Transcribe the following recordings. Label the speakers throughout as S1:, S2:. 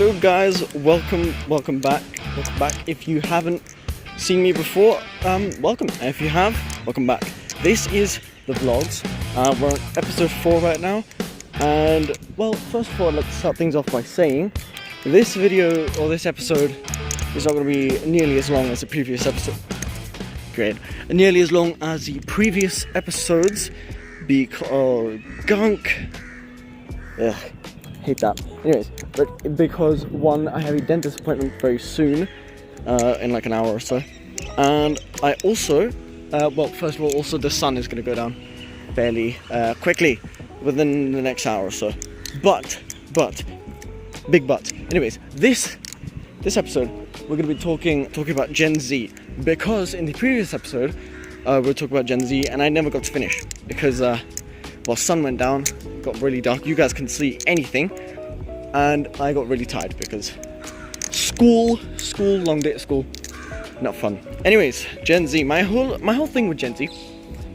S1: Hello guys, welcome back. If you haven't seen me before, welcome. And if you have, welcome back. This is the vlogs. We're on episode 4 right now. And well, first of all, let's start things off by saying this video or this episode is not going to be nearly as long as the previous episode. Great. Nearly as long as the previous episodes because gunk. Ugh. Hate that. Anyways, but because one, I have a dentist appointment very soon, in like an hour or so, and I also, well, first of all, also the sun is going to go down fairly quickly within the next hour or so. But, big but. Anyways, this episode we're going to be talking about Gen Z, because in the previous episode we were talking about Gen Z, and I never got to finish because well, sun went down, got really dark, you guys couldn't see anything, and I got really tired because school, long day at school, not fun. Anyways, Gen Z, my whole thing with Gen Z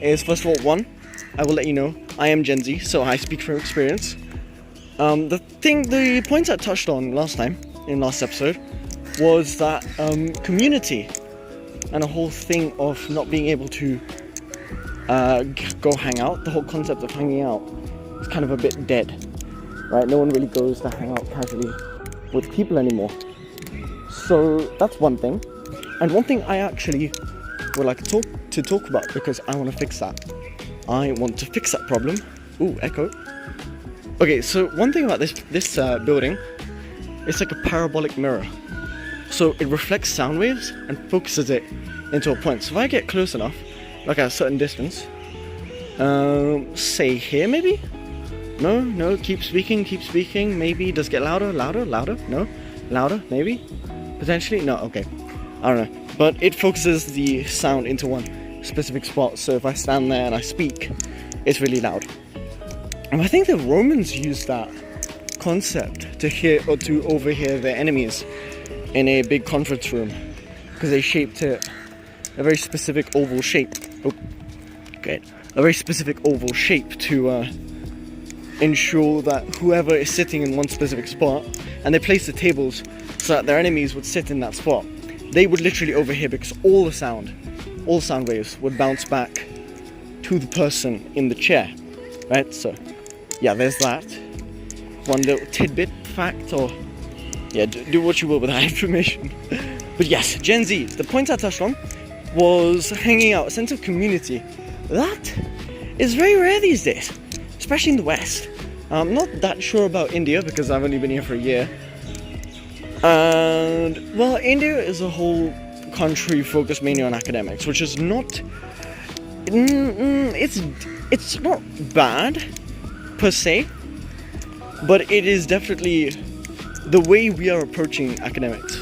S1: is, first of all, one, I will let you know, I am Gen Z, so I speak from experience. The points I touched on last time, in last episode, was that community, and a whole thing of not being able to go hang out. The whole concept of hanging out is kind of a bit dead, right? No one really goes to hang out casually with people anymore. So that's one thing, and one thing I actually would like to talk about, because I want to fix that. I want to fix that problem. Ooh, echo. Okay, so one thing about this building, it's like a parabolic mirror. So it reflects sound waves and focuses it into a point. So if I get close enough, like at a certain distance, say here maybe? No, keep speaking, maybe. Does it get louder, no, louder, maybe, potentially, no, okay, I don't know, but it focuses the sound into one specific spot, so if I stand there and I speak, it's really loud. And I think the Romans used that concept to hear or to overhear their enemies in a big conference room, because they shaped it a very specific oval shape. Oh, great. A very specific oval shape to ensure that whoever is sitting in one specific spot, and they placed the tables so that their enemies would sit in that spot, they would literally overhear, because all sound waves would bounce back to the person in the chair, right? So yeah, there's that one little tidbit fact, or yeah, do what you will with that information. But yes, Gen Z, the point I touched on was hanging out, a sense of community. That is very rare these days, especially in the West. I'm not that sure about India because I've only been here for a year. And well, India is a whole country focused mainly on academics, which is not, it's not bad per se, but it is definitely the way we are approaching academics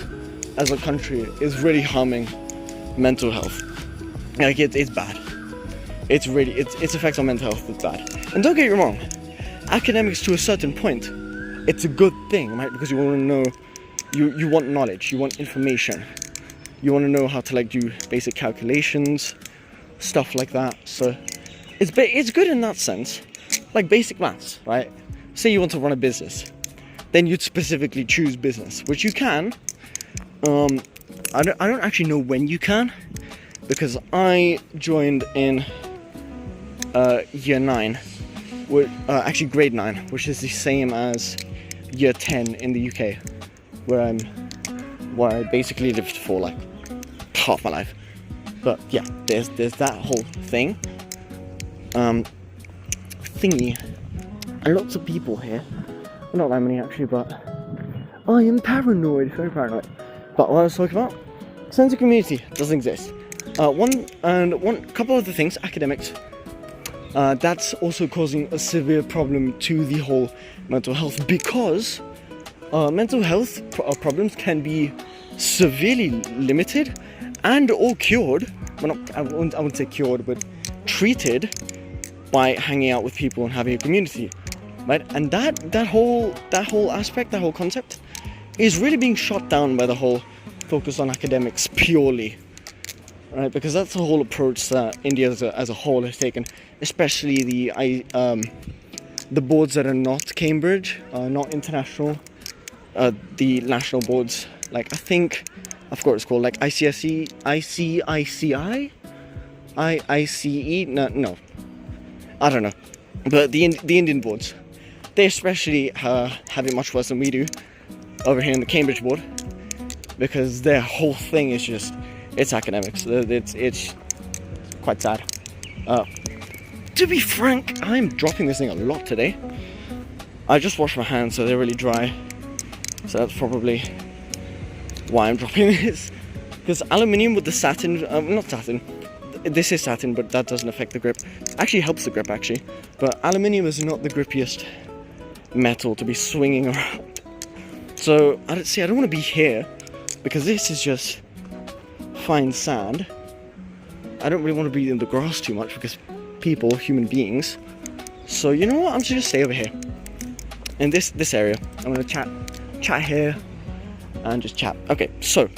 S1: as a country is really harming mental health. Like it's bad. Its effects on mental health is bad. And don't get me wrong, academics to a certain point, it's a good thing, right? Because you want to know, you want knowledge, you want information, you want to know how to like do basic calculations, stuff like that. So it's good in that sense, like basic maths, right? Say you want to run a business, then you'd specifically choose business, which you can. I don't actually know when you can, because I joined in year 9, actually grade 9, which is the same as year 10 in the UK, where I basically lived for like half my life. But yeah, there's that whole thing, thingy, and lots of people here. Not that many actually, but I am paranoid, very paranoid. But what I was talking about, sense of community doesn't exist. One couple of the things, academics, that's also causing a severe problem to the whole mental health, because mental health problems can be severely limited and or cured. Well, I wouldn't say cured, but treated by hanging out with people and having a community, right? And that whole aspect, that whole concept, is really being shot down by the whole focus on academics purely, right? Because that's the whole approach that India as a whole has taken, especially the boards that are not Cambridge, not international, the national boards, like I forgot what it's called, like ICSE, ICICI, ICE, no, I don't know, but the Indian boards, they especially have it much worse than we do over here in the Cambridge board, because their whole thing is just, it's academics. It's quite sad. To be frank, I'm dropping this thing a lot today. I just washed my hands, so they're really dry. So that's probably why I'm dropping this. Because aluminium with the satin, not satin, this is satin, but that doesn't affect the grip. It actually helps the grip, actually. But aluminium is not the grippiest metal to be swinging around. So, I don't want to be here, because this is just fine sand. I don't really want to be in the grass too much, because people, human beings. So, you know what, I'm just going to stay over here. In this area. I'm going to chat here, and just chat. Okay, so,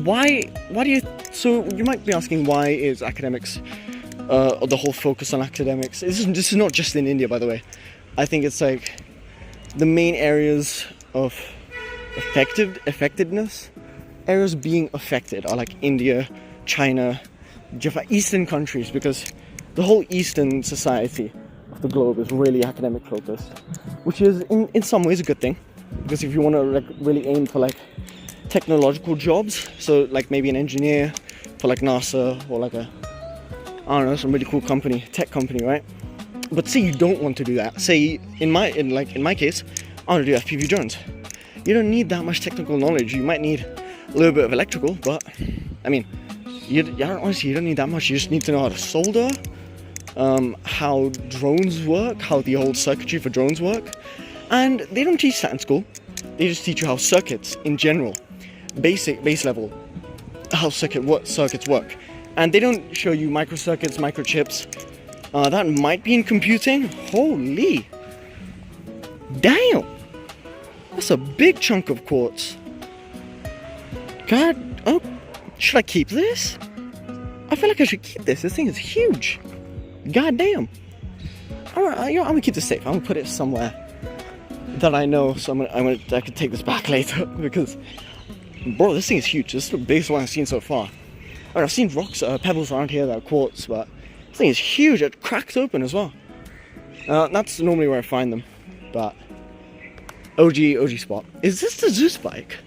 S1: why do you, so you might be asking, why is academics, the whole focus on academics, this is not just in India, by the way. I think it's like, the main areas of effectiveness, areas being affected are like India, China, Japan, Eastern countries, because the whole Eastern society of the globe is really academic focused, which is in some ways a good thing, because if you want to like really aim for like technological jobs, so like maybe an engineer for like NASA or like a, I don't know, some really cool company, tech company, right? But say you don't want to do that. Say in my case, I want to do FPV drones. You don't need that much technical knowledge. You might need a little bit of electrical, but I mean, honestly, you don't need that much. You just need to know how to solder, how drones work, how the whole circuitry for drones work. And they don't teach that in school. They just teach you how circuits in general, base level, how circuits work. And they don't show you microcircuits, microchips. That might be in computing. Holy damn, that's a big chunk of quartz. God, oh, should I keep this? I feel like I should keep this. This thing is huge. God damn. Alright, I'm gonna keep this safe. I'm gonna put it somewhere that I know, so I can take this back later, because bro, this thing is huge. This is the biggest one I've seen so far. Alright, I've seen rocks, pebbles around here that are quartz, but this thing is huge. It cracks open as well. That's normally where I find them, but OG spot. Is this the Zeus bike?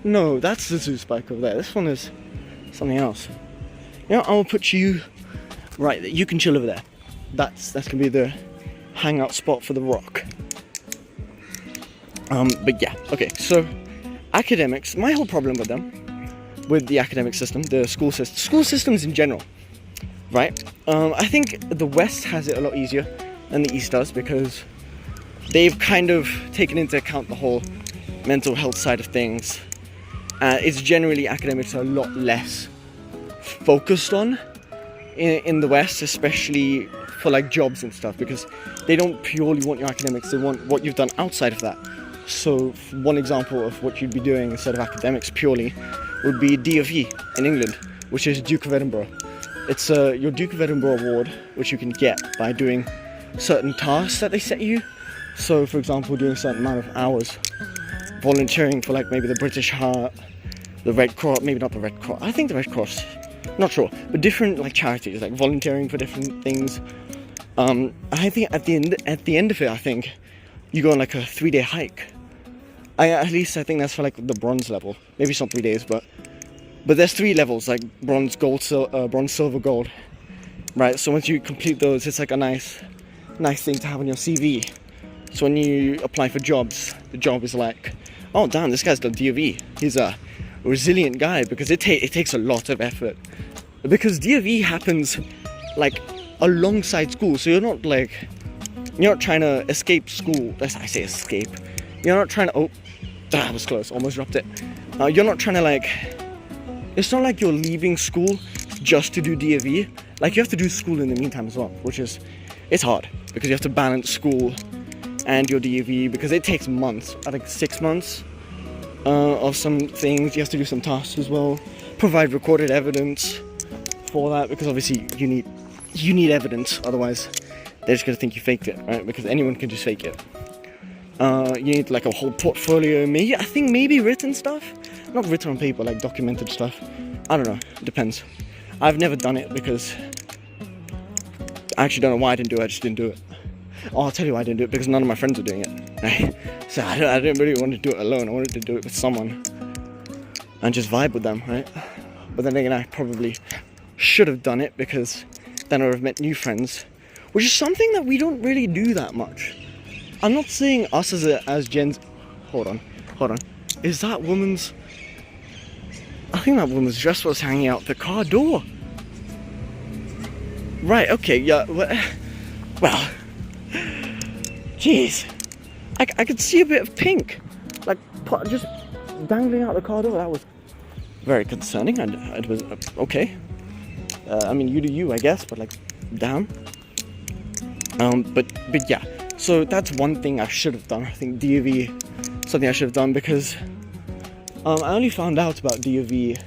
S1: No, that's the Zeus bike over there. This one is something else. You know, I'll put you right there. You can chill over there. That's gonna be the hangout spot for the rock. But yeah, okay. So academics. My whole problem with them, with the academic system, the school systems in general, right? I think the West has it a lot easier than the East does, because they've kind of taken into account the whole mental health side of things. It's generally academics are a lot less focused on in the West, especially for like jobs and stuff, because they don't purely want your academics, they want what you've done outside of that. So one example of what you'd be doing instead of academics purely would be DofE in England, which is Duke of Edinburgh. It's your Duke of Edinburgh award, which you can get by doing certain tasks that they set you. So for example, doing a certain amount of hours volunteering for like maybe the British Heart, the Red Cross, maybe not the Red Cross, I think the Red Cross, not sure, but different like charities, like volunteering for different things. I think at the end of it, I think you go on like a 3-day hike. I think that's for like the bronze level. Maybe it's not 3 days, but there's 3 levels, like bronze, gold, bronze, silver, gold, right? So once you complete those, it's like a nice thing to have on your CV. So when you apply for jobs, the job is like, oh damn, this guy's done DofE. He's a resilient guy, because it takes a lot of effort. Because DofE happens like alongside school, so you're not trying to escape school. I say escape. You're not trying to, oh, that was close, almost dropped it. You're not trying to it's not like you're leaving school just to do DofE. Like you have to do school in the meantime as well, it's hard, because you have to balance school and your DofE, because it takes months, I think 6 months of some things. You have to do some tasks as well, provide recorded evidence for that, because obviously you need evidence, otherwise they're just gonna think you faked it, right? Because anyone can just fake it. You need like a whole portfolio. Maybe I think maybe written stuff, not written on paper, like documented stuff. I don't know. It depends. I've never done it because I actually don't know why I didn't do it. I just didn't do it. Oh, I'll tell you why I didn't do it, because none of my friends were doing it. Right? So I didn't really want to do it alone. I wanted to do it with someone and just vibe with them, right? But then again, I probably should have done it, because then I would have met new friends, which is something that we don't really do that much. I'm not saying us as Gen Z. Hold on. Is that woman's? I think that woman's dress was hanging out the car door. Right. Okay. Yeah. Well. Jeez. I could see a bit of pink, like just dangling out the car door. That was very concerning. And it was okay. I mean, you do you, I guess. But like, damn. But yeah. So that's one thing I should have done. I think DOV, something I should have done, because I only found out about DOV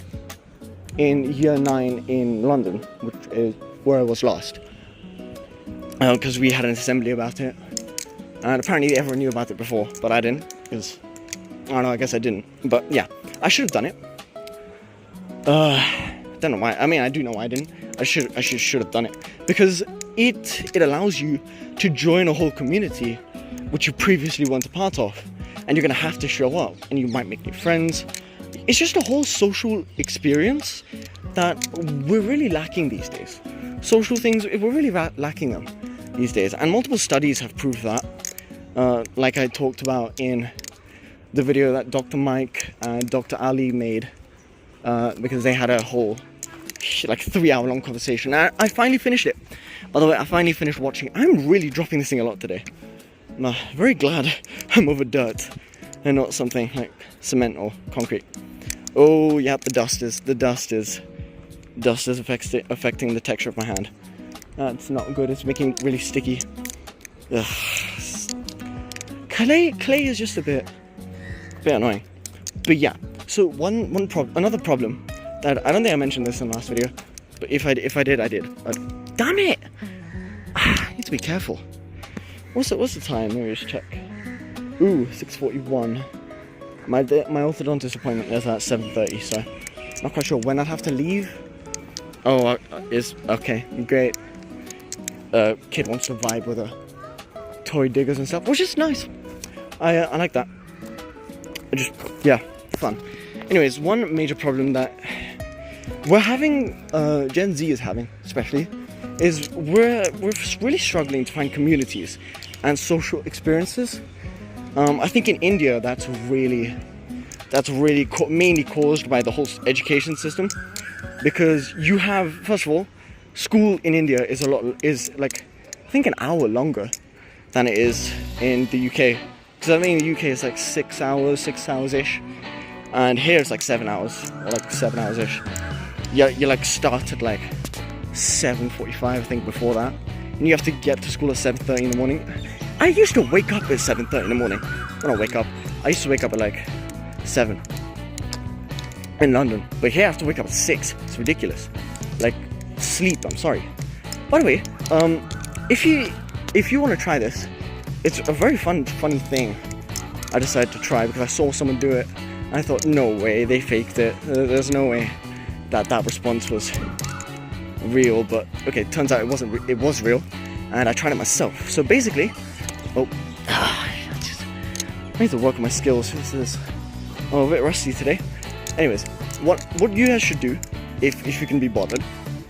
S1: in year 9 in London, which is where I was last. Because we had an assembly about it. And apparently everyone knew about it before, but I didn't, because, I don't know, I guess I didn't. But yeah, I should have done it. Don't know why. I mean, I do know why I didn't. I should have done it, because it allows you to join a whole community which you previously weren't a part of, and you're gonna have to show up, and you might make new friends. It's just a whole social experience that we're really lacking these days. Social things, we're really lacking them these days, and multiple studies have proved that. Like I talked about in the video that Dr. Mike and Dr. Ali made, because they had a whole like 3-hour-long conversation. I finally finished it. By the way, I finally finished watching. I'm really dropping this thing a lot today. I'm very glad I'm over dirt and not something like cement or concrete. Oh yeah, the dust is affecting the texture of my hand. That's not good. It's making it really sticky. Ugh. Clay is just a bit annoying. But yeah, so another problem that I don't think I mentioned this in the last video, but if I did, I did. But damn it! I need to be careful. What's the time? Let me just check. Ooh, 6:41. My orthodontist appointment is at 7:30, so not quite sure when I'd have to leave. Oh, is okay, great. Kid wants to vibe with her toy diggers and stuff, which is nice. I like that. Yeah, fun. Anyways, one major problem that we're having, Gen Z is having, especially, is we're really struggling to find communities and social experiences. I think in India that's really mainly caused by the whole education system, because you have, first of all, school in India is like I think an hour longer than it is in the UK. Because I mean, in the UK it's like 6 hours-ish, and here it's like 7 hours, or like 7 hours-ish. You like start at like 7:45, I think, before that, and you have to get to school at 7:30 in the morning. I used to wake up at 7:30 in the morning. Well, not wake up. I used to wake up at like 7 in London, but here I have to wake up at 6. It's ridiculous. Like, sleep. I'm sorry. By the way, if you want to try this, it's a very funny thing. I decided to try because I saw someone do it, and I thought, no way, they faked it. There's no way that response was real. But okay, turns out it wasn't. It was real, and I tried it myself. So basically, I need to work on my skills. This is a bit rusty today. Anyways, what you guys should do, if you can be bothered,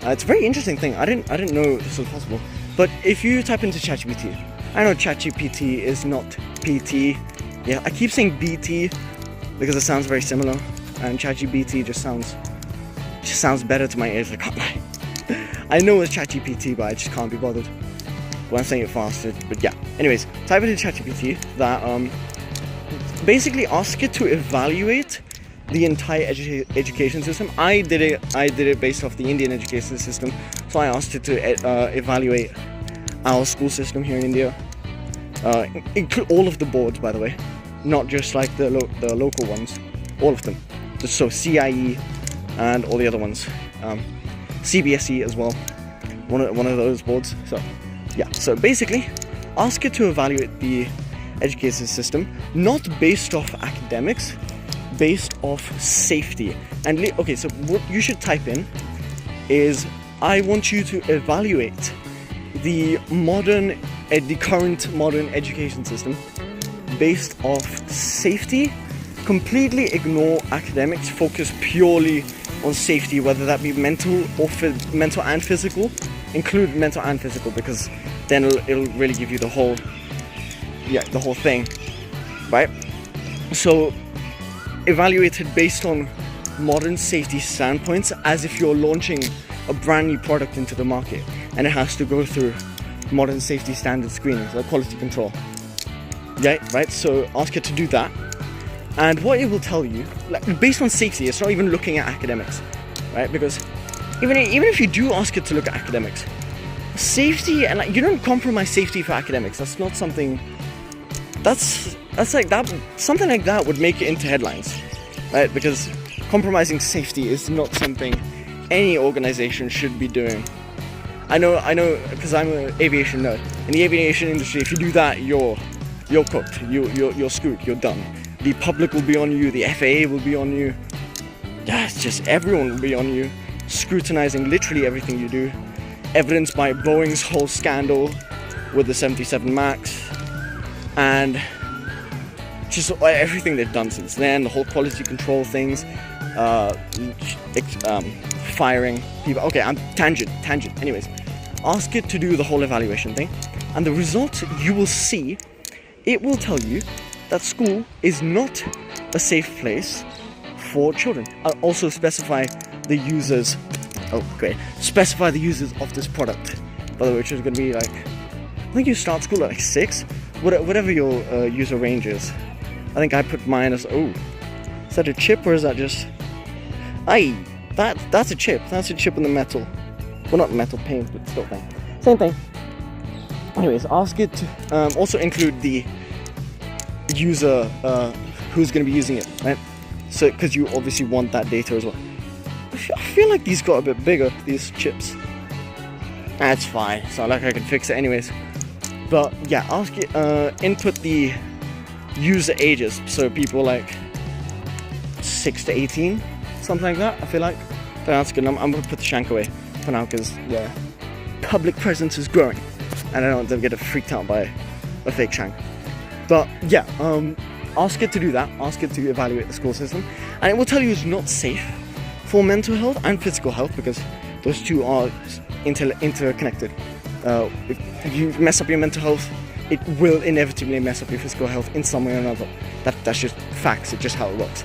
S1: it's a very interesting thing. I didn't know this was possible. But if you type into ChatGPT, I know ChatGPT is not PT. Yeah, I keep saying BT because it sounds very similar, and ChatGPT just sounds better to my ears. I can't lie. I know it's ChatGPT, but I just can't be bothered when I'm saying it faster. But yeah. Anyways, type into ChatGPT that basically ask it to evaluate the entire education system. I did it based off the Indian education system, so I asked it to evaluate our school system here in India, include all of the boards, by the way, not just like the local ones, all of them. So CIE and all the other ones, CBSE as well, one of those boards. So yeah, so basically ask it to evaluate the education system, not based off academics, based off safety. And okay, so what you should type in is, I want you to evaluate the current modern education system based off safety. Completely ignore academics, focus purely on safety, whether that be mental and physical. Include mental and physical, because then it'll really give you the whole thing, right? So evaluate it based on modern safety standpoints, as if you're launching a brand new product into the market, and it has to go through modern safety standard screenings, like quality control. Yeah, right? So ask it to do that. And what it will tell you, like, based on safety, it's not even looking at academics, right? Because even if you do ask it to look at academics, safety, and like, you don't compromise safety for academics. That's not something. That's like that. Something like that would make it into headlines, right? Because compromising safety is not something any organization should be doing. I know, because I'm an aviation nerd. In the aviation industry, if you do that, you're cooked. You're screwed. You're done. The public will be on you. The FAA will be on you. Yeah, it's just everyone will be on you, scrutinizing literally everything you do. Evidenced by Boeing's whole scandal with the 77 Max, and just everything they've done since then. The whole quality control things, firing people. Okay, I'm tangent. Anyways, ask it to do the whole evaluation thing, and the result you will see, it will tell you that school is not a safe place for children. I'll also specify the users. Oh, great. Specify the users of this product, by the way, which is going to be like, I think you start school at like 6, whatever your user range is. I think I put mine as, is that a chip or is that just, that's a chip. That's a chip in the metal. Well, not metal paint, but still thing. Same thing. Anyways, ask it to also include the user who's going to be using it, right? So, because you obviously want that data as well. I feel like these got a bit bigger, these chips. That's fine, it's not like I can fix it anyways. But yeah, ask it, input the user ages, so people like 6 to 18, something like that, I feel like. But that's good. I'm gonna put the shank away for now, because yeah, public presence is growing, and I don't want them to get freaked out by a fake shank. But yeah, ask it to do that, ask it to evaluate the school system, and it will tell you it's not safe for mental health and physical health, because those two are interconnected. If you mess up your mental health, it will inevitably mess up your physical health in some way or another. That's just facts, it's just how it works.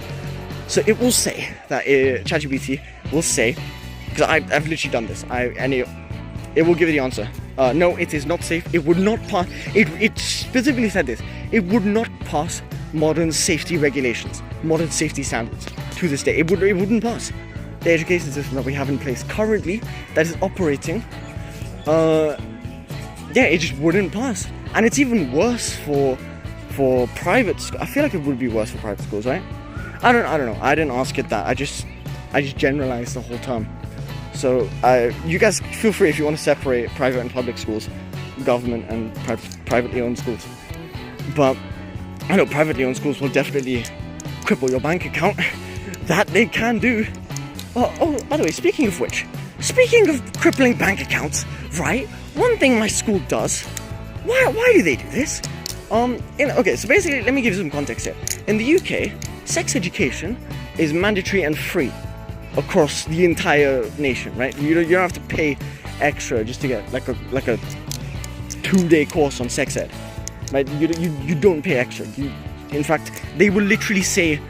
S1: So it will say that ChatGPT will say, because I've literally done this, and it will give you the answer. No, it is not safe. It would not pass. It specifically said this. It would not pass modern safety regulations, modern safety standards to this day. It wouldn't pass. The education system that we have in place currently, that is operating, it just wouldn't pass. And it's even worse for private schools. I feel like it would be worse for private schools, right? I don't know. I didn't ask it that. I just generalized the whole term. So you guys feel free if you want to separate private and public schools, government and privately owned schools. But I know privately owned schools will definitely cripple your bank account. That they can do. Oh, by the way, speaking of crippling bank accounts, right? One thing my school does. Why do they do this? Okay, so basically, let me give you some context here. In the UK, sex education is mandatory and free across the entire nation, right? You don't have to pay extra just to get like a 2-day course on sex ed, right? You don't pay extra. In fact, they will literally say,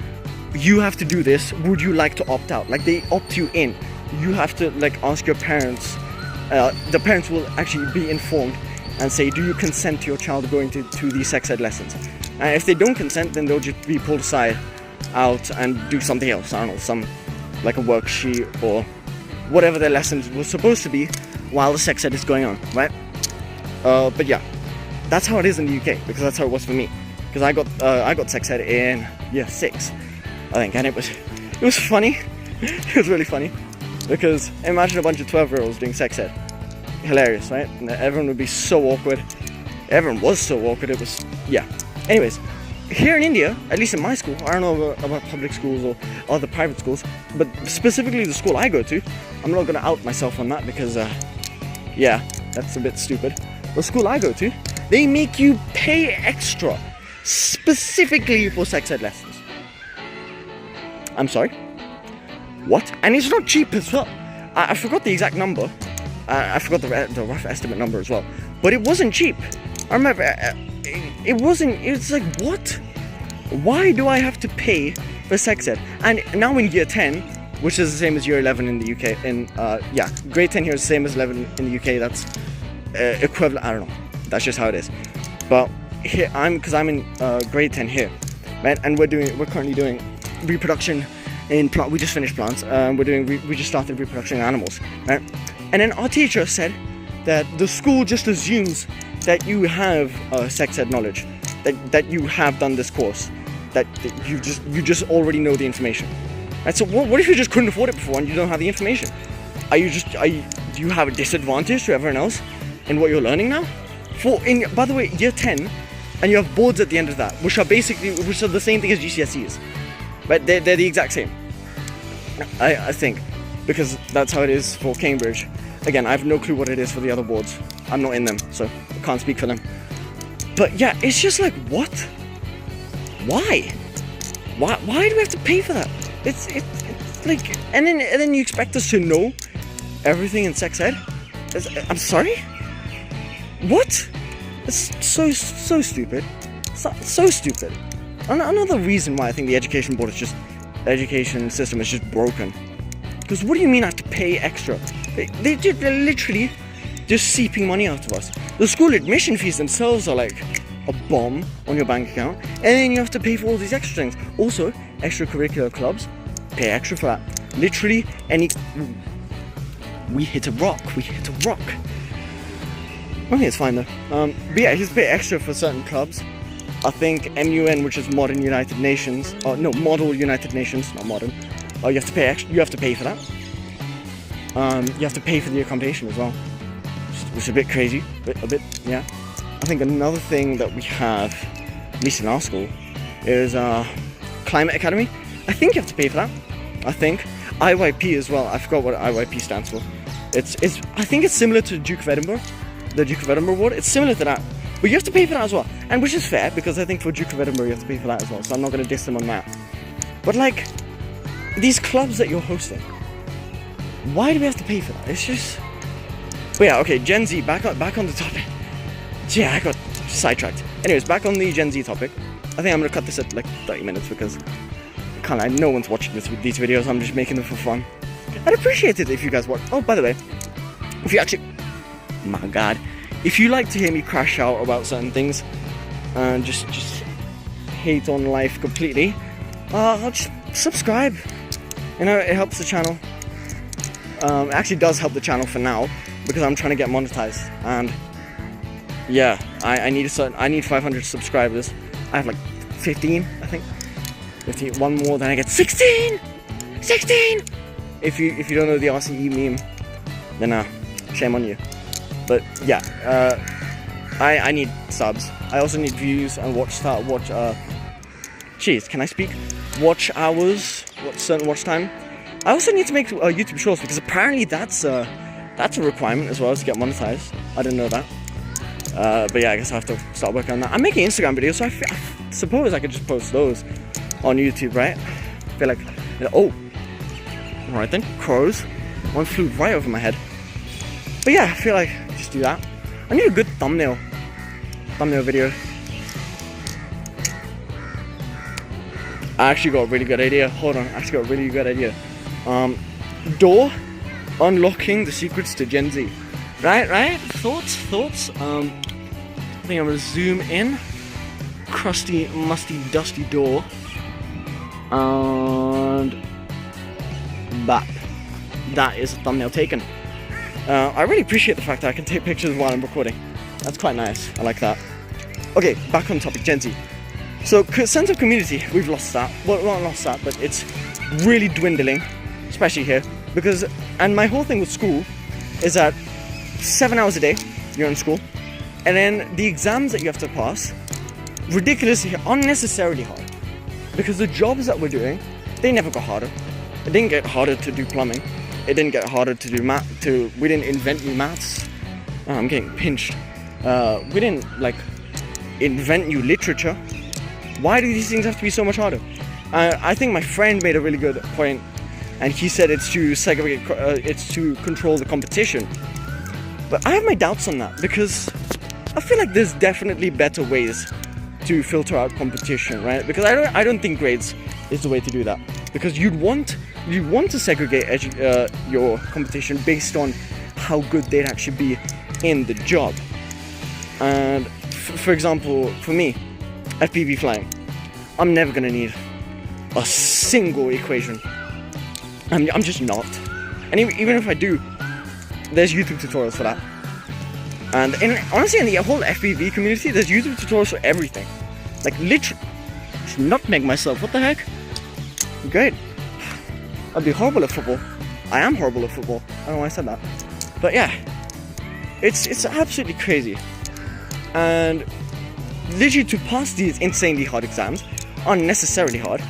S1: you have to do this, would you like to opt out? Like, they opt you in. You have to like ask your parents. The parents will actually be informed and say, do you consent to your child going to these sex ed lessons? And if they don't consent, then they'll just be pulled aside out and do something else. I don't know, like a worksheet or whatever their lessons were supposed to be while the sex ed is going on, right? But yeah, that's how it is in the UK, because that's how it was for me. Because I got sex ed in year 6, I think, and it was funny. It was really funny, because imagine a bunch of 12-year-olds doing sex ed. Hilarious, right? And everyone would be so awkward. Everyone was so awkward. It was, yeah. Anyways, here in India, at least in my school, I don't know about public schools or other private schools, but specifically the school I go to, I'm not going to out myself on that because, yeah, that's a bit stupid. The school I go to, they make you pay extra specifically for sex ed lessons. I'm sorry? What? And it's not cheap as well. I forgot the exact number. I forgot the rough estimate number as well. But it wasn't cheap. I remember it wasn't. It's like, what? Why do I have to pay for sex ed? And now in year 10, which is the same as year 11 in the UK. Yeah, grade 10 here is the same as 11 in the UK. That's equivalent. I don't know. That's just how it is. But here because I'm in grade 10 here, right? And we're currently doing reproduction in plant. We just finished plants. We just started reproduction in animals, right? And then our teacher said that the school just assumes that you have sex ed knowledge, that you have done this course, that you just already know the information. Right? So what if you just couldn't afford it before and you don't have the information? Do you have a disadvantage to everyone else in what you're learning now? By the way, year 10, and you have boards at the end of that, which are the same thing as GCSEs, but they're the exact same. I think, because that's how it is for Cambridge. Again, I have no clue what it is for the other boards. I'm not in them, so I can't speak for them. But yeah, it's just like, what? Why do we have to pay for that? It's like, and then you expect us to know everything in sex ed? I'm sorry? What? It's so stupid. So stupid. Another reason why I think the education system is just broken. Because what do you mean I have to pay extra? They're literally just seeping money out of us. The school admission fees themselves are like a bomb on your bank account, and then you have to pay for all these extra things. Also, extracurricular clubs, pay extra for that. Literally we hit a rock. I think it's fine though. But yeah, you have to pay extra for certain clubs. I think MUN, which is Model United Nations, not modern. You have to pay extra. You have to pay for that. You have to pay for the accommodation as well, which is a bit crazy. A bit, yeah. I think another thing that we have, at least in our school, is Climate Academy. I think you have to pay for that. I think IYP as well. I forgot what IYP stands for. I think it's similar to Duke of Edinburgh, the Duke of Edinburgh Award. It's similar to that, but you have to pay for that as well. And which is fair, because I think for Duke of Edinburgh you have to pay for that as well. So I'm not going to diss them on that. But like, these clubs that you're hosting, why do we have to pay for that? It's just... But yeah, okay, Gen Z, back on the topic. Yeah, I got sidetracked. Anyways, back on the Gen Z topic. I think I'm going to cut this at like 30 minutes because no one's watching these videos. I'm just making them for fun. I'd appreciate it if you guys watch. Oh, by the way, if you actually... My God. If you like to hear me crash out about certain things and just hate on life completely, just subscribe. You know, it helps the channel. It actually does help the channel for now because I'm trying to get monetized, and yeah, I need 500 subscribers. I have like 15, I think. 15, one more, then I get 16. If you don't know the RCE meme, then shame on you. But yeah, I need subs. I also need views and watch hours, certain watch time. I also need to make YouTube shorts because apparently that's a requirement as well to get monetized. I didn't know that. But yeah, I guess I have to start working on that. I'm making Instagram videos, so I suppose I could just post those on YouTube, right? I feel like, oh, alright then, crows. One flew right over my head. But yeah, I feel like just do that. I need a good thumbnail video. I actually got a really good idea. Hold on, Door unlocking the secrets to Gen Z. Right? Thoughts? I think I'm gonna zoom in. Crusty, musty, dusty door. And that is a thumbnail taken. I really appreciate the fact that I can take pictures while I'm recording. That's quite nice. I like that. Okay, back on topic, Gen Z. So, sense of community, we've lost that. Well, not lost that, but it's really dwindling, especially here. And my whole thing with school is that 7 hours a day, you're in school, and then the exams that you have to pass ridiculously, unnecessarily hard. Because the jobs that we're doing, they never got harder. It didn't get harder to do plumbing. It didn't get harder to do we didn't invent new maths. Oh, I'm getting pinched. We didn't invent new literature. Why do these things have to be so much harder? I think my friend made a really good point, and he said it's to segregate, it's to control the competition. But I have my doubts on that, because I feel like there's definitely better ways to filter out competition, right? Because I don't think grades is the way to do that. Because you'd want to segregate your competition based on how good they'd actually be in the job. And for example, for me, FPV flying, I'm never gonna need a single equation. I'm just not. And even if I do, there's YouTube tutorials for that. And honestly, in the whole FPV community, there's YouTube tutorials for everything. Like literally, just nutmeg myself. What the heck? Great. I'd be horrible at football. I am horrible at football. I don't know why I said that. But yeah, it's absolutely crazy. And literally, to pass these insanely hard exams, unnecessarily hard,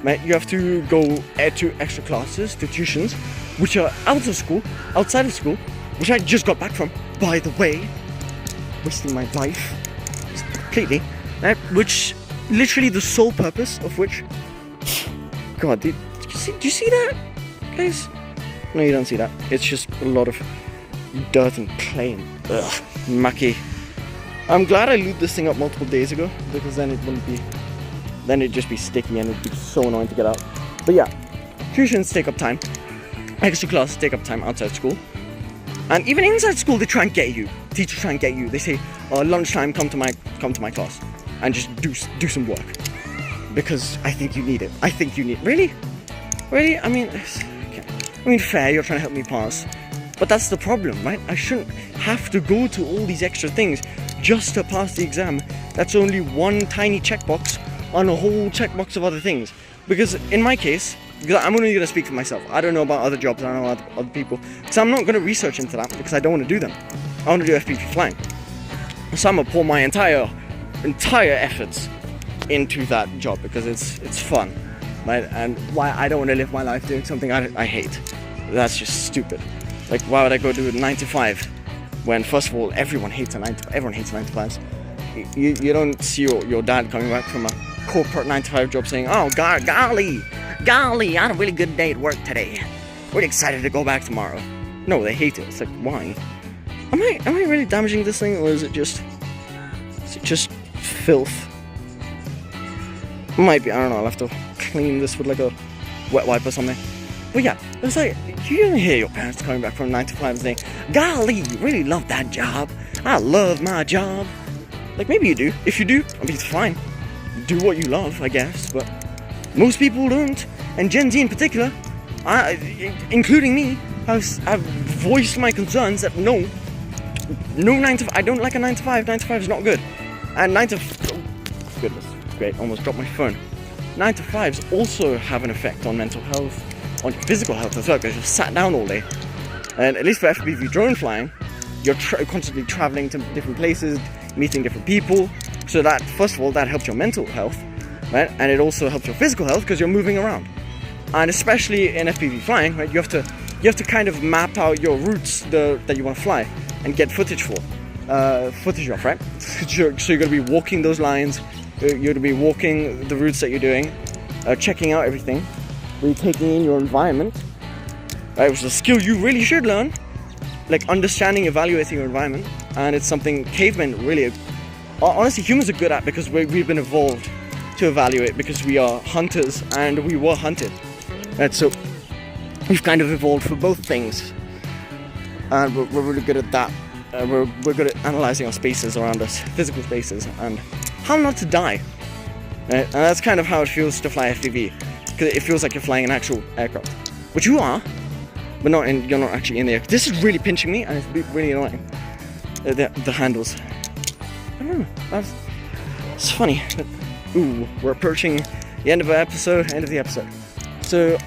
S1: right, you have to go to extra classes, to tuitions, which are outside of school, which I just got back from, by the way, wasting my life completely, right? Which literally the sole purpose of which, God, do you see that, guys? No, you don't see that. It's just a lot of dirt and clay and mucky. I'm glad I lubed this thing up multiple days ago, because then it'd just be sticky and it'd be so annoying to get out. But yeah, tuitions take up time, extra classes take up time outside school, and even inside school they try and get you. Teachers try and get you. They say, lunchtime, come to my class and just do some work, because I think you need it. I think you need really. I mean, fair. You're trying to help me pass, but that's the problem, right? I shouldn't have to go to all these extra things just to pass the exam. That's only one tiny checkbox on a whole checkbox of other things. Because in my case, because I'm only going to speak for myself, I don't know about other jobs, I don't know about other people, so I'm not going to research into that, because I don't want to do them. I want to do FPV flying. So I'm going to pour my entire efforts into that job, because it's fun, right? And why I don't want to live my life doing something I hate. That's just stupid. Like, why would I go do a 9 to 5 when, first of all, everyone hates 9 to 5s. You don't see your dad coming back from a corporate 9 to 5 job saying, oh, golly, I had a really good day at work today. Really excited to go back tomorrow. No, they hate it. It's like, why? Am I really damaging this thing, or is it just filth? Might be, I don't know, I'll have to clean this with like a wet wipe or something. But yeah, it's like, you don't hear your parents coming back from 9 to 5 and saying, golly, you really love that job. I love my job. Like, maybe you do. If you do, I mean, it's fine. Do what you love, I guess, but most people don't. And Gen Z in particular, including me, have voiced my concerns that no 9 to 5, I don't like a 9 to 5. 9 to 5 is not good. And 9 to, oh, goodness, great, almost dropped my phone. 9 to 5s also have an effect on mental health, on your physical health as well, because you're sat down all day. And at least for FPV drone flying, you're constantly traveling to different places, meeting different people. So that, first of all, that helps your mental health, right? And it also helps your physical health because you're moving around. And especially in FPV flying, right? You have to kind of map out your routes that you want to fly and get footage of, right? So you're going to be walking those lines. You're going to be walking the routes that you're doing, checking out everything. You're taking in your environment, right? Which is a skill you really should learn, like understanding, evaluating your environment. And it's something cavemen really, honestly, humans are good at, because we've been evolved to evaluate, because we are hunters and we were hunted. Right? So we've kind of evolved for both things, and we're really good at that. We're good at analyzing our spaces around us, physical spaces, and how not to die. Right? And that's kind of how it feels to fly FPV, because it feels like you're flying an actual aircraft, which you are, but you're not actually in the air. This is really pinching me, and it's really annoying. The handles. I don't know. It's funny. But, ooh, we're approaching the end of the episode. So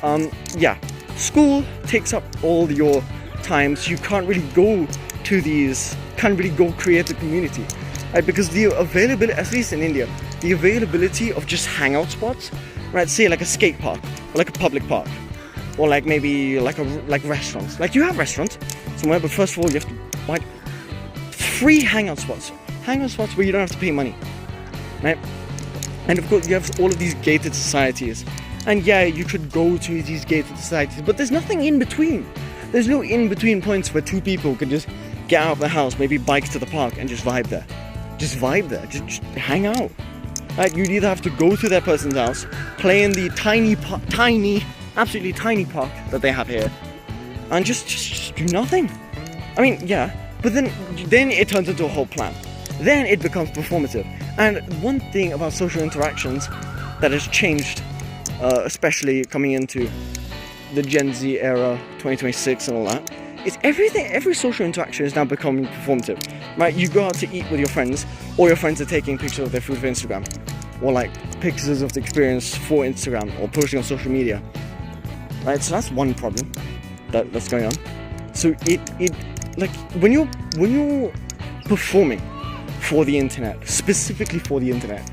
S1: yeah, school takes up all your time, so you can't really go to these. Can't really go create a community. right? Because the availability, at least in India, the availability of just hangout spots, right? Say like a skate park or like a public park, or like maybe like restaurants. Like you have restaurants somewhere, but first of all you have to like free hangout spots where you don't have to pay money, right? And of course you have all of these gated societies, and yeah, you could go to these gated societies, but there's nothing in between. There's no in between points where two people could just get out of the house, maybe bike to the park and just vibe there, just hang out. Right? You'd either have to go to that person's house, play in the absolutely tiny park that they have here, and just do nothing. I mean, yeah, but then it turns into a whole plan. Then it becomes performative. And one thing about social interactions that has changed, especially coming into the Gen Z era, 2026 and all that, is every social interaction is now becoming performative, right? You go out to eat with your friends, or your friends are taking pictures of their food for Instagram, or like pictures of the experience for Instagram, or posting on social media, right? So that's one problem that's going on. So it like when you're performing for the internet, specifically for the internet,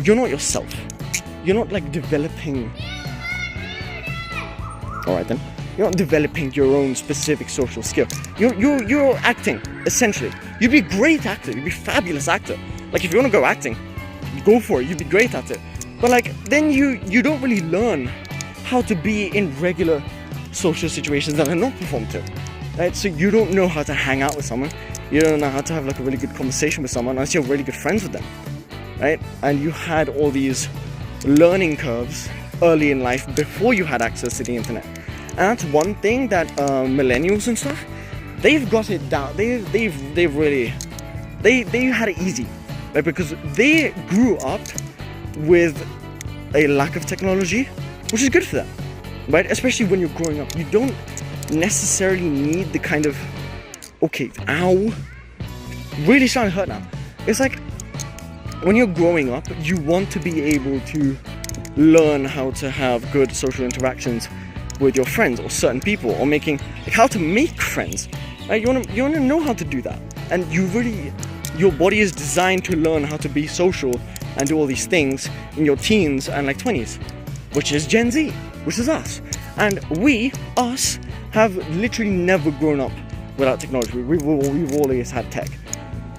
S1: you're not yourself. You're not like developing. All right then. You're not developing your own specific social skill. You're acting, essentially. You'd be a great actor. You'd be a fabulous actor. Like, if you want to go acting, go for it. You'd be great at it. But like, then you don't really learn how to be in regular social situations that are not performative, right? So you don't know how to hang out with someone. You don't know how to have like a really good conversation with someone unless you're really good friends with them, right? And you had all these learning curves early in life before you had access to the internet. And that's one thing that millennials and stuff, they've got it down. They've really had it easy, right? Because they grew up with a lack of technology, which is good for them, right? Especially when you're growing up, you don't necessarily need the kind of really starting to hurt now. It's like when you're growing up, you want to be able to learn how to have good social interactions with your friends or certain people, or how to make friends, right? You want to know how to do that, and your body is designed to learn how to be social and do all these things in your teens and like 20s, which is Gen Z, which is us. And us have literally never grown up without technology. We've always had tech,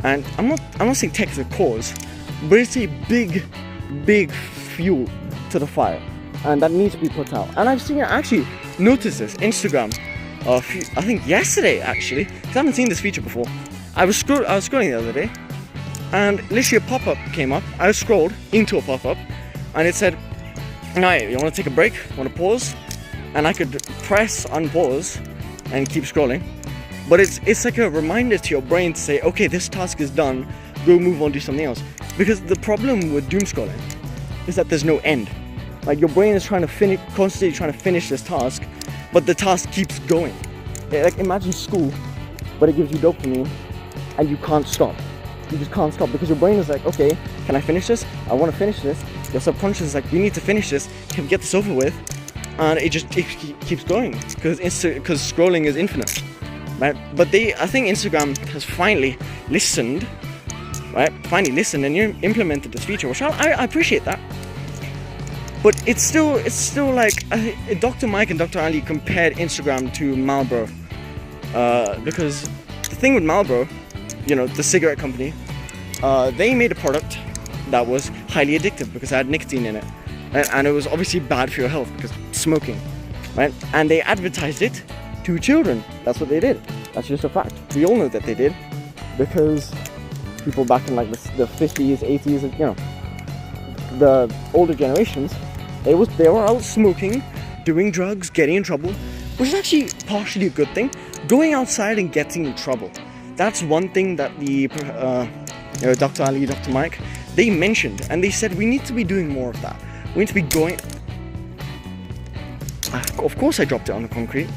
S1: and I'm not saying tech is a cause, but it's a big fuel to the fire, and that needs to be put out. And I actually noticed this Instagram, I think yesterday actually, because I haven't seen this feature before. I was scrolling the other day, and literally a pop-up came up. I scrolled into a pop-up, and it said, "Hey, you want to take a break? Want to pause?" And I could press unpause and keep scrolling. But it's like a reminder to your brain to say, okay, this task is done, go move on, do something else. Because the problem with doom scrolling is that there's no end. Like, your brain is constantly trying to finish this task, but the task keeps going. Like, imagine school, but it gives you dopamine, and you can't stop. You just can't stop, because your brain is like, okay, can I finish this? I want to finish this. Your subconscious is like, we need to finish this, can we get this over with? And it keeps going, because scrolling is infinite, right? But I think Instagram has finally listened, right? And implemented this feature, which I appreciate that. But it's still like Dr. Mike and Dr. Ali compared Instagram to Marlboro, because the thing with Marlboro, the cigarette company, they made a product that was highly addictive because it had nicotine in it, and it was obviously bad for your health because smoking, right? And they advertised it to children. That's what they did. That's just a fact. We all know that they did, because people back in like the 50s, 80s, the older generations, they were out smoking, doing drugs, getting in trouble, which is actually partially a good thing. Going outside and getting in trouble, that's one thing that the Dr. Ali, Dr. Mike, they mentioned, and they said we need to be doing more of that. We need to be going. Of course I dropped it on the concrete.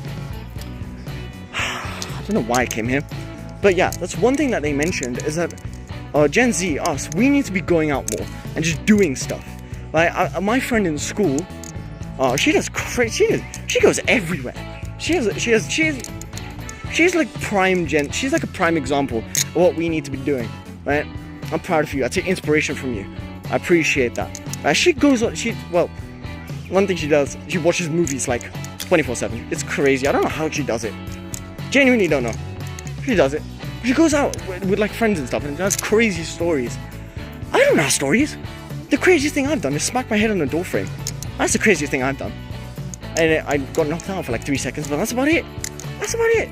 S1: I don't know why I came here. But yeah, that's one thing that they mentioned, is that Gen Z, us, we need to be going out more and just doing stuff. Like, my friend in school, she does crazy. She goes everywhere. She's like prime She's like a prime example of what we need to be doing, right? I'm proud of you. I take inspiration from you. I appreciate that. She goes on, one thing she does, she watches movies like 24/7. It's crazy. I don't know how she does it. Genuinely don't know. She does it. She goes out with like friends and stuff and has crazy stories. I don't have stories. The craziest thing I've done is smack my head on a door frame. That's the craziest thing I've done. And I got knocked out for like 3 seconds, but that's about it. That's about it.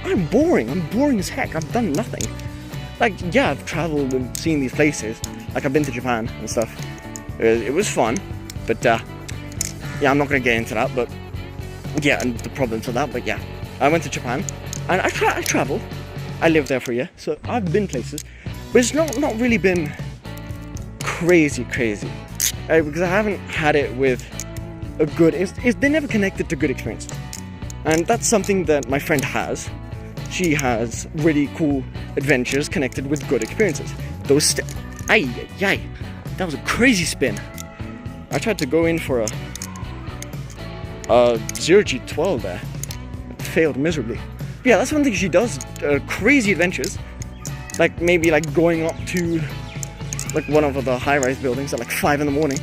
S1: I'm boring as heck. I've done nothing. Like, yeah, I've traveled and seen these places. Like, I've been to Japan and stuff. It was fun, but yeah, I'm not gonna get into that, but yeah, and the problems with that, but yeah. I went to Japan, and I traveled. I lived there for a year, so I've been places, but it's not really been crazy, because I haven't had it with a good, they're never connected to good experiences, and that's something that my friend has. She has really cool adventures connected with good experiences. Those, that was a crazy spin. I tried to go in for a 0G12 there. It failed miserably. But yeah, that's one thing she does, crazy adventures. Like maybe like going up to like one of the high-rise buildings at like 5 in the morning.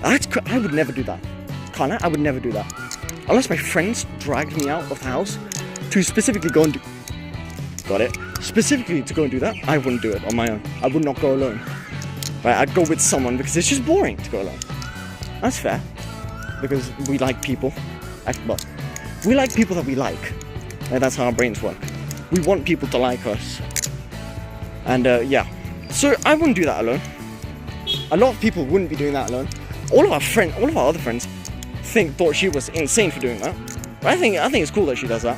S1: I would never do that. Can't I? I would never do that. Unless my friends dragged me out of the house to specifically go and do... Got it? Specifically to go and do that, I wouldn't do it on my own. I would not go alone. Right, I'd go with someone because it's just boring to go alone. That's fair. Because we like people. We like people that we like. And that's how our brains work. We want people to like us. And yeah. So I wouldn't do that alone. A lot of people wouldn't be doing that alone. All of our other friends thought she was insane for doing that. But I think it's cool that she does that.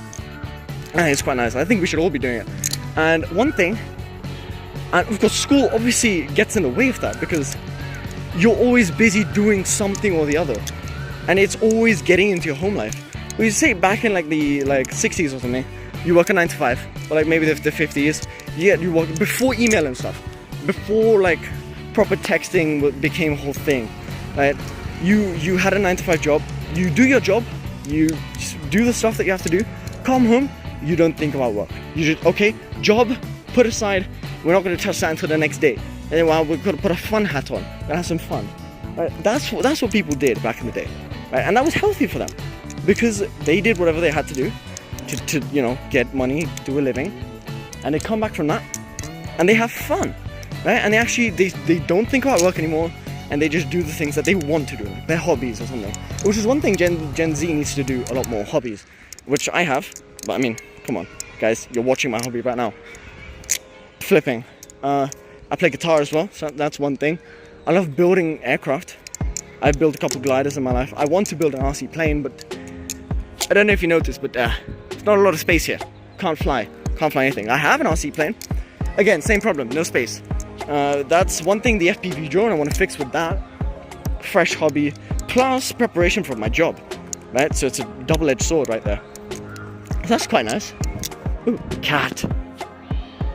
S1: I think it's quite nice. I think we should all be doing it. And one thing, and of course school obviously gets in the way of that because you're always busy doing something or the other. And it's always getting into your home life. We say back in like the 60s or something, you work a 9 to 5, or like maybe the 50s. Yeah, you work before email and stuff, before like proper texting became a whole thing. Right? You had a 9 to 5 job. You do your job. You do the stuff that you have to do. Come home. You don't think about work. You just okay, job put aside. We're not going to touch that until the next day. And then we're going to put a fun hat on and have some fun. Right? That's what people did back in the day. Right? And that was healthy for them because they did whatever they had to do to get money, do a living, and they come back from that and they have fun, right? And they don't think about work anymore, and they just do the things that they want to do, like their hobbies or something, which is one thing Gen Z needs to do a lot more, hobbies, which I have. But I mean, come on guys, you're watching my hobby right now. Flipping. I play guitar as well, so that's one thing. I love building aircraft. I've built a couple gliders in my life. I want to build an RC plane, but I don't know if you noticed, but there's not a lot of space here. Can't fly anything. I have an RC plane. Again, same problem, no space. That's one thing, the FPV drone, I want to fix with that. Fresh hobby, plus preparation for my job, right? So it's a double-edged sword right there. That's quite nice. Ooh, cat.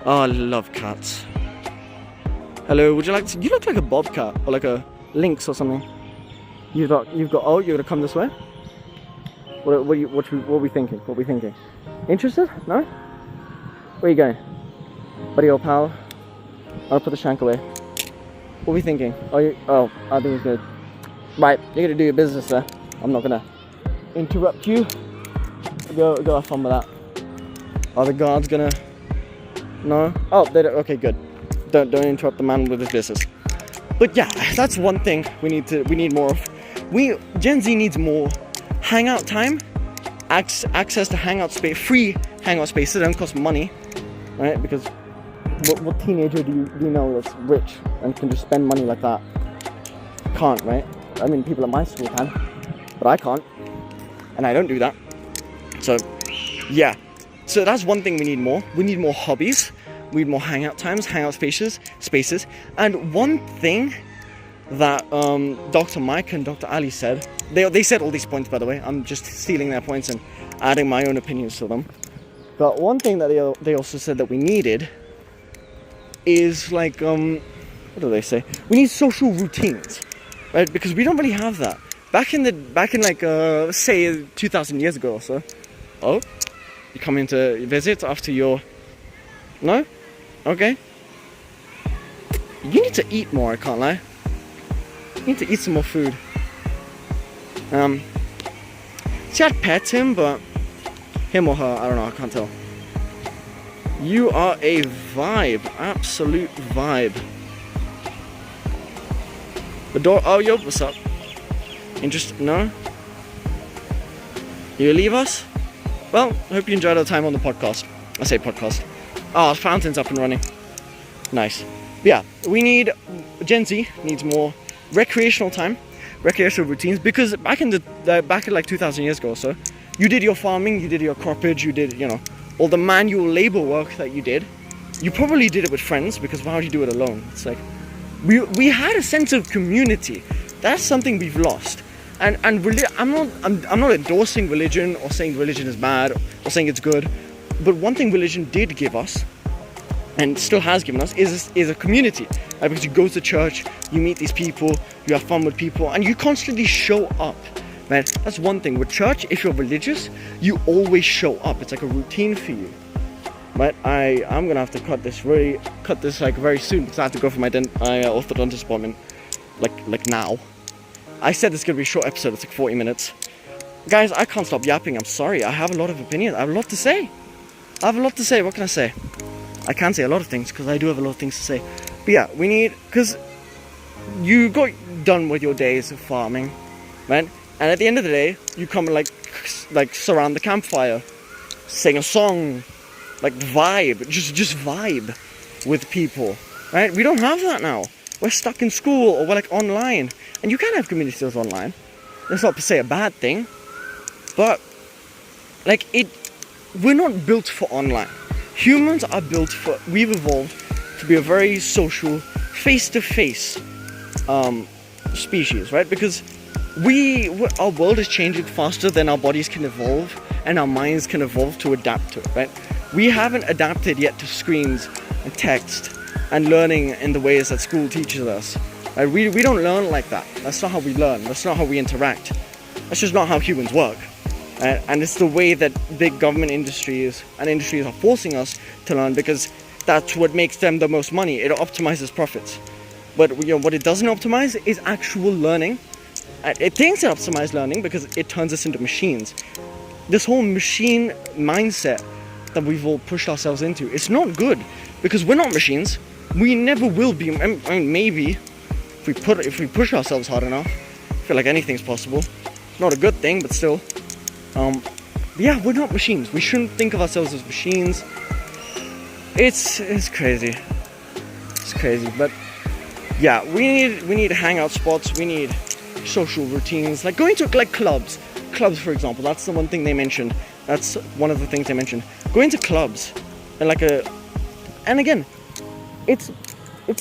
S1: Oh, I love cats. Hello, would you like to... You look like a bobcat or like a lynx or something. You've got... Oh, you're gonna come this way? What are we thinking? What are we thinking? Interested? No? Where are you going? Buddy old pal. I'll put the shank away. What are we thinking? Oh, I think it's good. Right, you're gonna do your business there. I'm not gonna interrupt you. Go have fun with that. Are the guards gonna... No? Oh, they don't... Okay, good. Don't interrupt the man with his business. But yeah, that's one thing we need more of. Gen Z needs more hangout time, access to hangout space, free hangout spaces that don't cost money, right? Because what teenager do you know that's rich and can just spend money like that? Can't, right? I mean, people at my school can, but I can't, and I don't do that. So yeah, so that's one thing we need more. We need more hobbies. We need more hangout times, hangout spaces, and one thing that Dr. Mike and Dr. Ali said, they said all these points, by the way. I'm just stealing their points and adding my own opinions to them. But one thing that they also said that we needed is like, what do they say? We need social routines, right? Because we don't really have that. Back in like, say 2,000 years ago or so. Oh, you come in to visit after your... No? Okay. You need to eat more, I can't lie. You need to eat some more food. See, I'd pet him, but him or her, I don't know, I can't tell. You are a vibe, absolute vibe. The door, oh yo, what's up? No? You leave us? Well, I hope you enjoyed our time on the podcast. I say podcast. Oh, the fountain's up and running. Nice. But yeah, Gen Z needs more recreational time, recreational routines, because back in like 2,000 years ago or so, you did your farming, you did your croppage, you did, all the manual labor work that you did. You probably did it with friends, because why would you do it alone? It's like, we had a sense of community. That's something we've lost. And I'm not endorsing religion or saying religion is bad or saying it's good, but one thing religion did give us, and still has given us, is a community. Because you go to church, you meet these people, you have fun with people, and you constantly show up. Man, that's one thing. With church, if you're religious, you always show up. It's like a routine for you. But I'm gonna have to cut this like very soon, because I have to go for my orthodontist appointment like now. I said this is gonna be a short episode. It's like 40 minutes. Guys, I can't stop yapping. I'm sorry. I have a lot of opinions. I have a lot to say. What can I say? I can't say a lot of things, because I do have a lot of things to say. But yeah, because you got done with your days of farming, right? And at the end of the day, you come and like surround the campfire, sing a song, like vibe, just vibe with people, right? We don't have that now. We're stuck in school, or we're like online, and you can have communities online. That's not per se a bad thing, but we're not built for online. Humans are we've evolved to be a very social, face-to-face species, right? Because our world is changing faster than our bodies can evolve and our minds can evolve to adapt to it, right? We haven't adapted yet to screens and text and learning in the ways that school teaches us. Right? We don't learn like that. That's not how we learn. That's not how we interact. That's just not how humans work. And it's the way that big government industries are forcing us to learn, because that's what makes them the most money. It optimizes profits. But what it doesn't optimize is actual learning. It thinks it optimizes learning because it turns us into machines. This whole machine mindset that we've all pushed ourselves into, it's not good, because we're not machines. We never will be. I mean, maybe if we push ourselves hard enough, I feel like anything's possible. Not a good thing, but still. Yeah, we're not machines. We shouldn't think of ourselves as machines. It's crazy. It's crazy, but yeah, we need hangout spots. We need social routines, like going to clubs. Clubs, for example, that's the one thing they mentioned. That's one of the things they mentioned. Going to clubs and and again, it's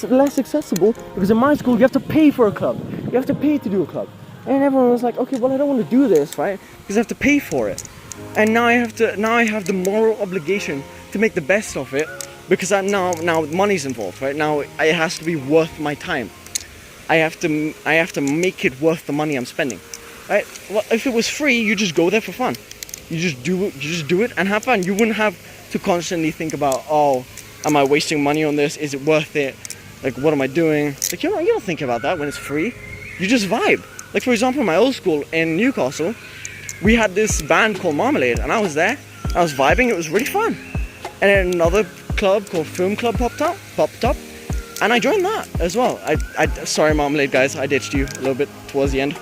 S1: less accessible, because in my school you have to pay for a club. You have to pay to do a club. And everyone was like, okay, well, I don't want to do this, right? Because I have to pay for it. And now I have the moral obligation to make the best of it, because now money's involved, right? Now it has to be worth my time. I have to make it worth the money I'm spending, right? Well, if it was free, you just go there for fun. You just do it and have fun. You wouldn't have to constantly think about, oh, am I wasting money on this? Is it worth it? Like, what am I doing? Like, you don't think about that when it's free. You just vibe. Like, for example, in my old school in Newcastle, we had this band called Marmalade, and I was there. I was vibing. It was really fun. And then another club called Film Club popped up, and I joined that as well. Sorry, Marmalade guys, I ditched you a little bit towards the end.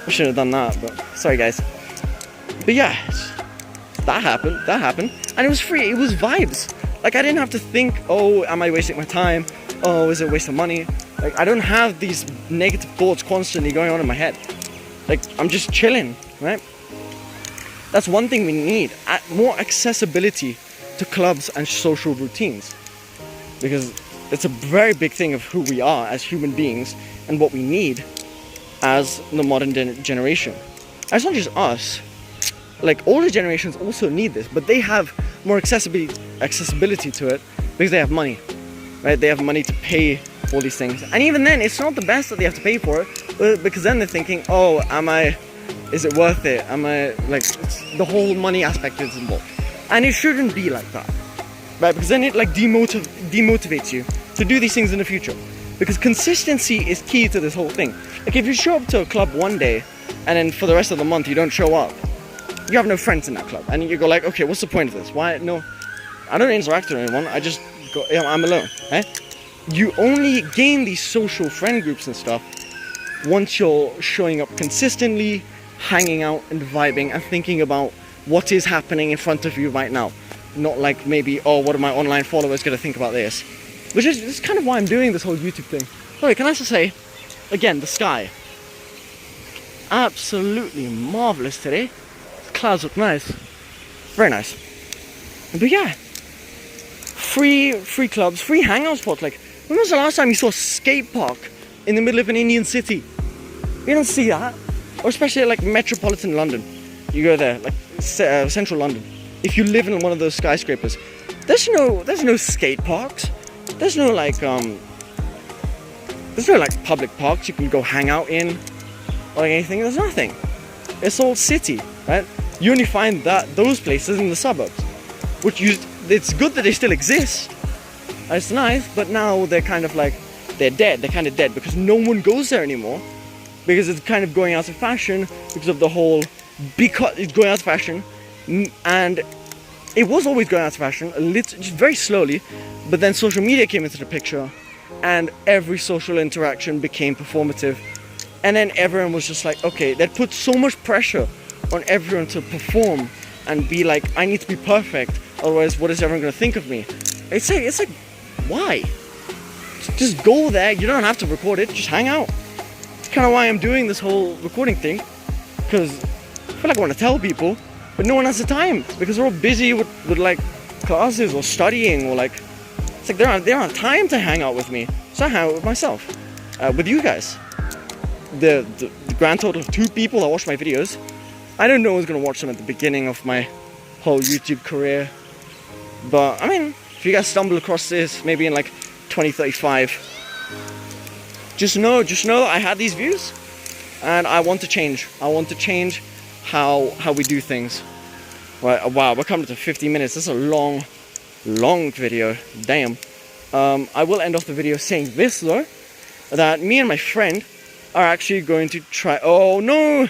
S1: I shouldn't have done that, but sorry guys. But yeah, that happened, and it was free. It was vibes. Like, I didn't have to think, oh, am I wasting my time? Oh, is it a waste of money? Like, I don't have these negative thoughts constantly going on in my head. Like, I'm just chilling, right? That's one thing we need. More accessibility to clubs and social routines. Because it's a very big thing of who we are as human beings and what we need as the modern generation. And it's not just us. Like, older generations also need this, but they have more accessibility to it because they have money, right? They have money to pay all these things. And even then, it's not the best that they have to pay for it, because then they're thinking, oh, is it worth it? The whole money aspect is involved. And it shouldn't be like that, right? Because then it demotivates you to do these things in the future. because consistency is key to this whole thing. Like if you show up to a club one day and then for the rest of the month you don't show up, you have no friends in that club, and you go like, okay, what's the point of this? Why? No, I don't interact with anyone. I just go, I'm alone. Right? You only gain these social friend groups and stuff once you're showing up consistently, hanging out and vibing and thinking about what is happening in front of you right now. Not like maybe, oh, what are my online followers going to think about this? Which is kind of why I'm doing this whole YouTube thing. Sorry, can I just say, again, the sky. Absolutely marvelous today. The clouds look nice. Very nice. But yeah, free clubs, free hangout spots. Like, when was the last time you saw a skate park in the middle of an Indian city? You don't see that. Or especially like metropolitan London. You go there, like central London. If you live in one of those skyscrapers, there's no skate parks. There's no like public parks you can go hang out in or anything. There's nothing. It's all city, right? You only find those places in the suburbs, it's good that they still exist. It's nice, but now they're kind of like they're dead. They're kind of dead because no one goes there anymore, because it's kind of going out of fashion because of the whole. Because it's going out of fashion, and it was always going out of fashion, just very slowly, but then social media came into the picture, and every social interaction became performative, and then everyone was just like, okay, that put so much pressure on everyone to perform and be like, I need to be perfect, otherwise what is everyone going to think of me? It's like, why? Just go there, you don't have to record it, just hang out. It's kind of why I'm doing this whole recording thing, because I feel like I want to tell people, but no one has the time because they're all busy with like classes or studying, or like it's like they don't have time to hang out with me. So I hang out with myself, with you guys. The grand total of 2 people that watch my videos. I don't know who's gonna watch them at the beginning of my whole YouTube career, but I mean, if you guys stumble across this maybe in like 2035, just know I had these views, and I want to change. I want to change how we do things. Right, wow, we're coming to 50 minutes. This is a long video. Damn. I will end off the video saying this though, that me and my friend are actually going to try. Oh no!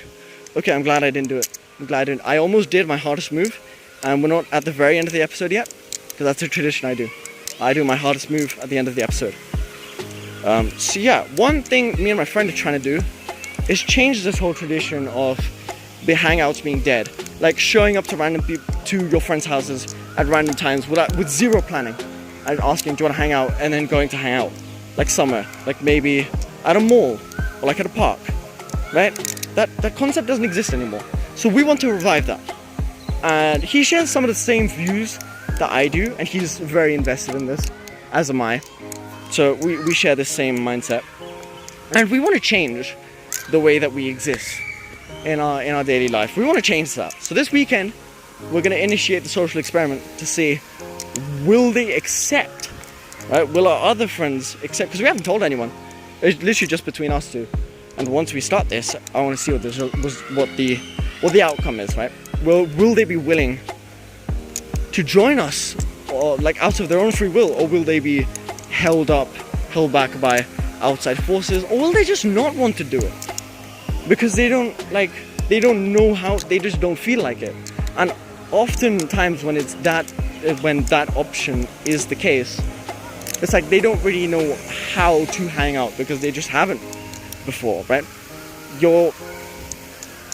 S1: Okay, I'm glad I didn't do it. I'm glad I didn't. I almost did my hardest move, and we're not at the very end of the episode yet, because that's a tradition I do. I do my hardest move at the end of the episode. So yeah, one thing me and my friend are trying to do is change this whole tradition of the hangouts being dead, like showing up to random people, to your friends' houses at random times with zero planning, and asking, do you want to hang out, and then going to hang out like somewhere, like maybe at a mall or like at a park, right? That concept doesn't exist anymore, so we want to revive that. And he shares some of the same views that I do, and he's very invested in this, as am I. So we share the same mindset, and we want to change the way that we exist in our daily life. We want to change that. So this weekend we're going to initiate the social experiment to see, will they accept, right? Will our other friends accept? Because we haven't told anyone. It's literally just between us two. And once we start this, I want to see what the outcome is, right? Will they be willing to join us, or like out of their own free will, or will they be held back by outside forces, or will they just not want to do it because they don't know how, they just don't feel like it? And oftentimes when that option is the case, it's like they don't really know how to hang out because they just haven't before, right?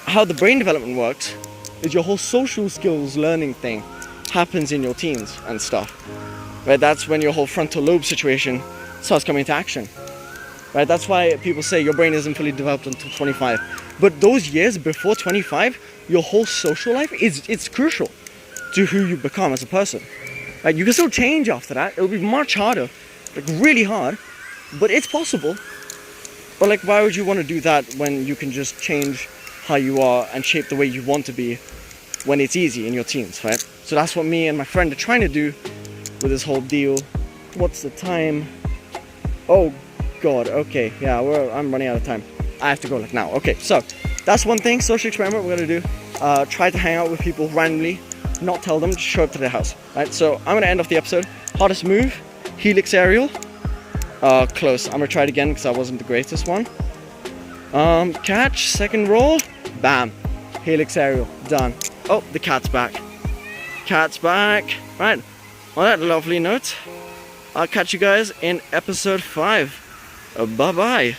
S1: How the brain development works is your whole social skills learning thing happens in your teens and stuff, right? That's when your whole frontal lobe situation starts coming into action, right? That's why people say your brain isn't fully developed until 25. But those years before 25, your whole social life it's crucial to who you become as a person. Right? You can still change after that. It'll be much harder, like really hard, but it's possible. But like, why would you want to do that when you can just change how you are and shape the way you want to be when it's easy in your teens, right? So that's what me and my friend are trying to do with this whole deal. What's the time? Oh God, okay, yeah, I'm running out of time. I have to go like now. Okay, so that's one thing, social experiment we're gonna do. Try to hang out with people randomly, not tell them, just show up to their house, right? So I'm gonna end off the episode. Hardest move, helix aerial, Close. I'm gonna try it again because I wasn't the greatest one. Catch, second roll, bam. Helix aerial, done. Oh, the cat's back. Cat's back. Right, on that lovely note, I'll catch you guys in episode 5. Bye-bye.